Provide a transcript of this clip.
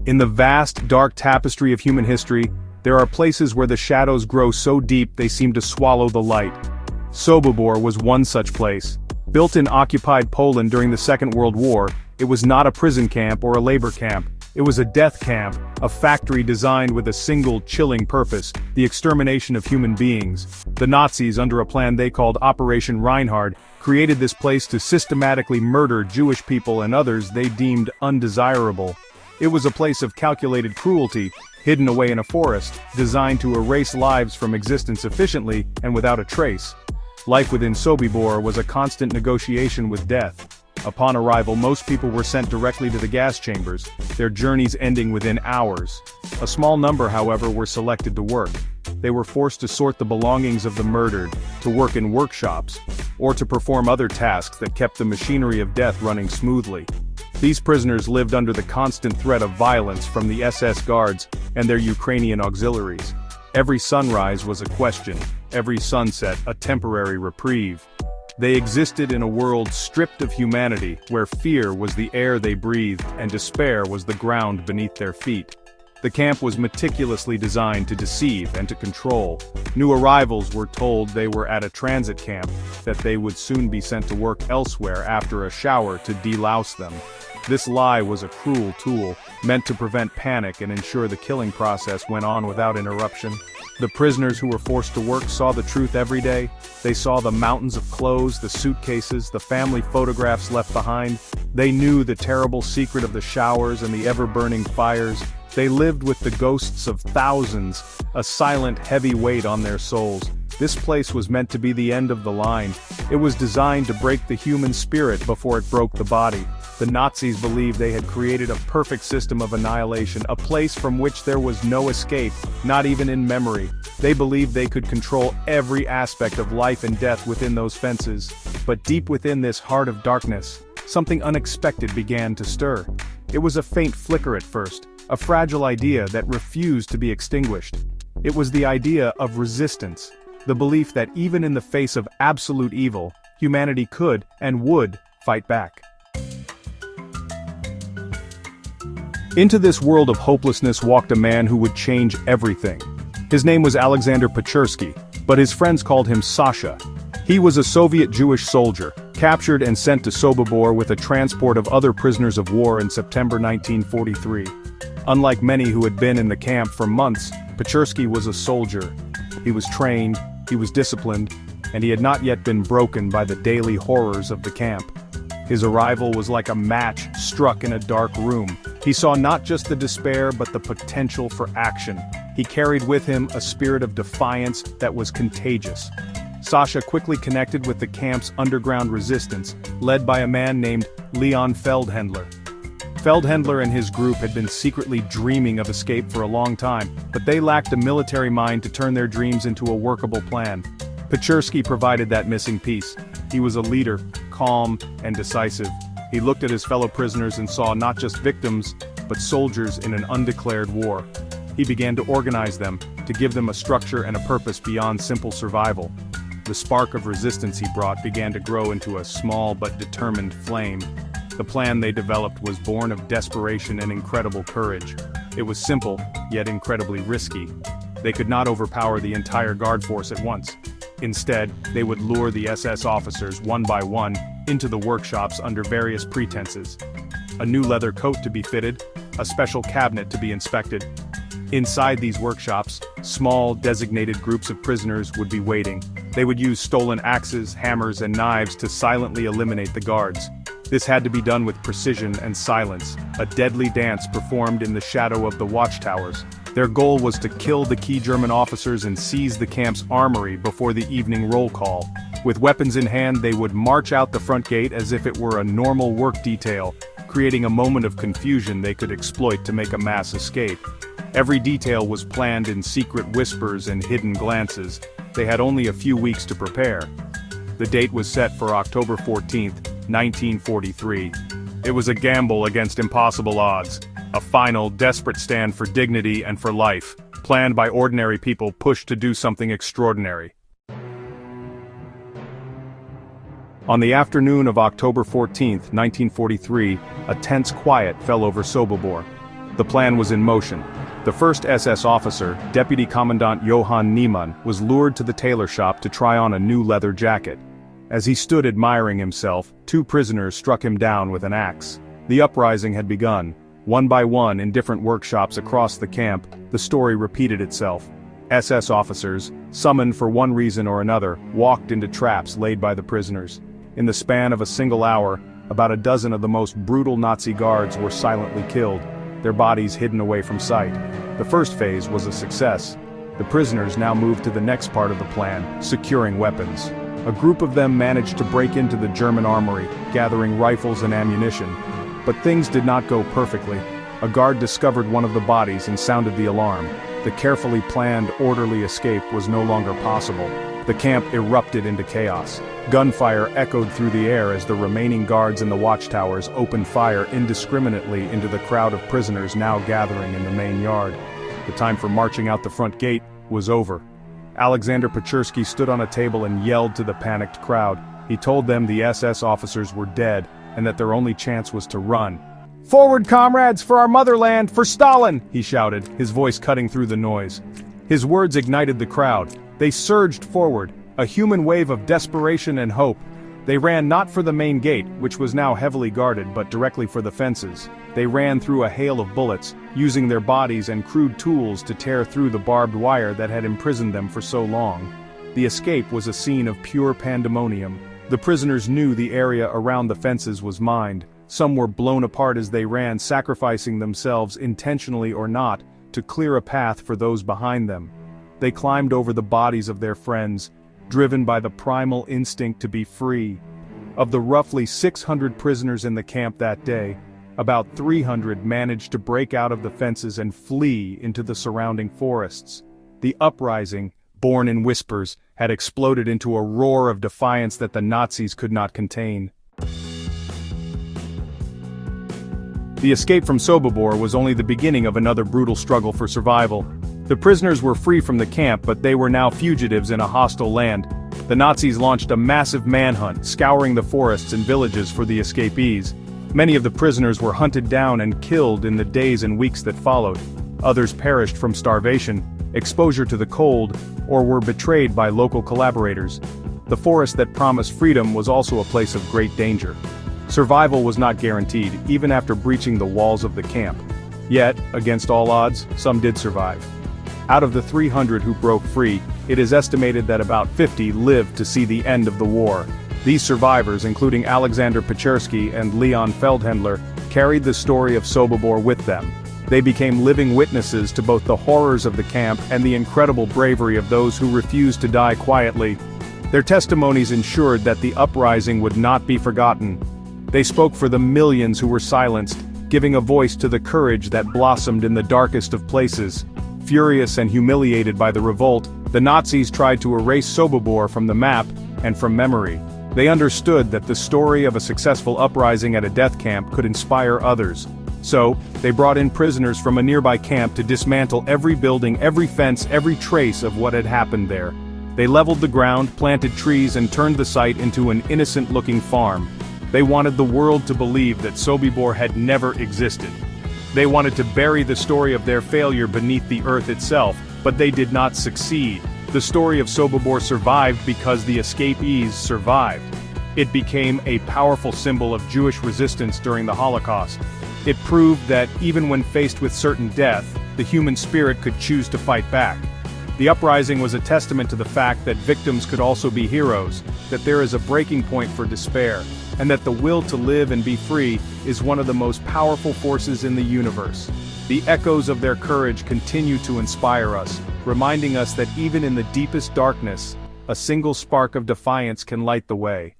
In the vast, dark tapestry of human history, there are places where the shadows grow so deep they seem to swallow the light. Sobibor was one such place. Built in occupied Poland during the Second World War, it was not a prison camp or a labor camp. It was a death camp, a factory designed with a single chilling purpose, the extermination of human beings. The Nazis, under a plan they called Operation Reinhard, created this place to systematically murder Jewish people and others they deemed undesirable. It was a place of calculated cruelty, hidden away in a forest, designed to erase lives from existence efficiently and without a trace. Life within Sobibor was a constant negotiation with death. Upon arrival, most people were sent directly to the gas chambers, their journeys ending within hours. A small number, however, were selected to work. They were forced to sort the belongings of the murdered, to work in workshops, or to perform other tasks that kept the machinery of death running smoothly. These prisoners lived under the constant threat of violence from the SS guards and their Ukrainian auxiliaries. Every sunrise was a question, every sunset a temporary reprieve. They existed in a world stripped of humanity, where fear was the air they breathed and despair was the ground beneath their feet. The camp was meticulously designed to deceive and to control. New arrivals were told they were at a transit camp, that they would soon be sent to work elsewhere after a shower to delouse them. This lie was a cruel tool, meant to prevent panic and ensure the killing process went on without interruption. The prisoners who were forced to work saw the truth every day. They saw the mountains of clothes, the suitcases, the family photographs left behind. They knew the terrible secret of the showers and the ever-burning fires. They lived with the ghosts of thousands, a silent, heavy weight on their souls. This place was meant to be the end of the line. It was designed to break the human spirit before it broke the body. The Nazis believed they had created a perfect system of annihilation, a place from which there was no escape, not even in memory. They believed they could control every aspect of life and death within those fences. But deep within this heart of darkness, something unexpected began to stir. It was a faint flicker at first, a fragile idea that refused to be extinguished. It was the idea of resistance, the belief that even in the face of absolute evil, humanity could and would fight back. Into this world of hopelessness walked a man who would change everything. His name was Alexander Pechersky, but his friends called him Sasha. He was a Soviet Jewish soldier, captured and sent to Sobibor with a transport of other prisoners of war in September 1943. Unlike many who had been in the camp for months, Pechersky was a soldier. He was trained, he was disciplined, and he had not yet been broken by the daily horrors of the camp. His arrival was like a match struck in a dark room. He saw not just the despair but the potential for action. He carried with him a spirit of defiance that was contagious. Sasha quickly connected with the camp's underground resistance, led by a man named Leon Feldhendler. Feldhendler and his group had been secretly dreaming of escape for a long time, but they lacked a military mind to turn their dreams into a workable plan. Pechersky provided that missing piece. He was a leader, calm and decisive. He looked at his fellow prisoners and saw not just victims, but soldiers in an undeclared war. He began to organize them, to give them a structure and a purpose beyond simple survival. The spark of resistance he brought began to grow into a small but determined flame. The plan they developed was born of desperation and incredible courage. It was simple, yet incredibly risky. They could not overpower the entire guard force at once. Instead, they would lure the SS officers one by one into the workshops under various pretenses. A new leather coat to be fitted, a special cabinet to be inspected. Inside these workshops, small, designated groups of prisoners would be waiting. They would use stolen axes, hammers, and knives to silently eliminate the guards. This had to be done with precision and silence, a deadly dance performed in the shadow of the watchtowers. Their goal was to kill the key German officers and seize the camp's armory before the evening roll call. With weapons in hand, they would march out the front gate as if it were a normal work detail, creating a moment of confusion they could exploit to make a mass escape. Every detail was planned in secret whispers and hidden glances. They had only a few weeks to prepare. The date was set for October 14th, 1943. It was a gamble against impossible odds. A final, desperate stand for dignity and for life, planned by ordinary people pushed to do something extraordinary. On the afternoon of October 14, 1943, a tense quiet fell over Sobibor. The plan was in motion. The first SS officer, Deputy Commandant Johann Niemann, was lured to the tailor shop to try on a new leather jacket. As he stood admiring himself, two prisoners struck him down with an axe. The uprising had begun. One by one, in different workshops across the camp, the story repeated itself. SS officers, summoned for one reason or another, walked into traps laid by the prisoners. In the span of a single hour, about a dozen of the most brutal Nazi guards were silently killed, their bodies hidden away from sight. The first phase was a success. The prisoners now moved to the next part of the plan, securing weapons. A group of them managed to break into the German armory, gathering rifles and ammunition. But things did not go perfectly. A guard discovered one of the bodies and sounded the alarm. The carefully planned, orderly escape was no longer possible. The camp erupted into chaos. Gunfire echoed through the air as the remaining guards in the watchtowers opened fire indiscriminately into the crowd of prisoners now gathering in the main yard. The time for marching out the front gate was over. Alexander Pechersky stood on a table and yelled to the panicked crowd. He told them the SS officers were dead and that their only chance was to run. "Forward, comrades, for our motherland, for Stalin!" he shouted, his voice cutting through the noise. His words ignited the crowd. They surged forward, a human wave of desperation and hope. They ran not for the main gate, which was now heavily guarded, but directly for the fences. They ran through a hail of bullets, using their bodies and crude tools to tear through the barbed wire that had imprisoned them for so long. The escape was a scene of pure pandemonium. The prisoners knew the area around the fences was mined. Some were blown apart as they ran, sacrificing themselves, intentionally or not, to clear a path for those behind them. They climbed over the bodies of their friends, driven by the primal instinct to be free. Of the roughly 600 prisoners in the camp that day, about 300 managed to break out of the fences and flee into the surrounding forests. The uprising, born in whispers, had exploded into a roar of defiance that the Nazis could not contain. The escape from Sobibor was only the beginning of another brutal struggle for survival. The prisoners were free from the camp, but they were now fugitives in a hostile land. The Nazis launched a massive manhunt, scouring the forests and villages for the escapees. Many of the prisoners were hunted down and killed in the days and weeks that followed. Others perished from starvation, exposure to the cold, or were betrayed by local collaborators. The forest that promised freedom was also a place of great danger. Survival was not guaranteed, even after breaching the walls of the camp. Yet, against all odds, some did survive. Out of the 300 who broke free, it is estimated that about 50 lived to see the end of the war. These survivors, including Alexander Pechersky and Leon Feldhendler, carried the story of Sobibor with them. They became living witnesses to both the horrors of the camp and the incredible bravery of those who refused to die quietly. Their testimonies ensured that the uprising would not be forgotten. They spoke for the millions who were silenced, giving a voice to the courage that blossomed in the darkest of places. Furious and humiliated by the revolt, the Nazis tried to erase Sobibor from the map and from memory. They understood that the story of a successful uprising at a death camp could inspire others. So, they brought in prisoners from a nearby camp to dismantle every building, every fence, every trace of what had happened there. They leveled the ground, planted trees, and turned the site into an innocent-looking farm. They wanted the world to believe that Sobibor had never existed. They wanted to bury the story of their failure beneath the earth itself, but they did not succeed. The story of Sobibor survived because the escapees survived. It became a powerful symbol of Jewish resistance during the Holocaust. It proved that even when faced with certain death, the human spirit could choose to fight back. The uprising was a testament to the fact that victims could also be heroes, that there is a breaking point for despair, and that the will to live and be free is one of the most powerful forces in the universe. The echoes of their courage continue to inspire us, reminding us that even in the deepest darkness, a single spark of defiance can light the way.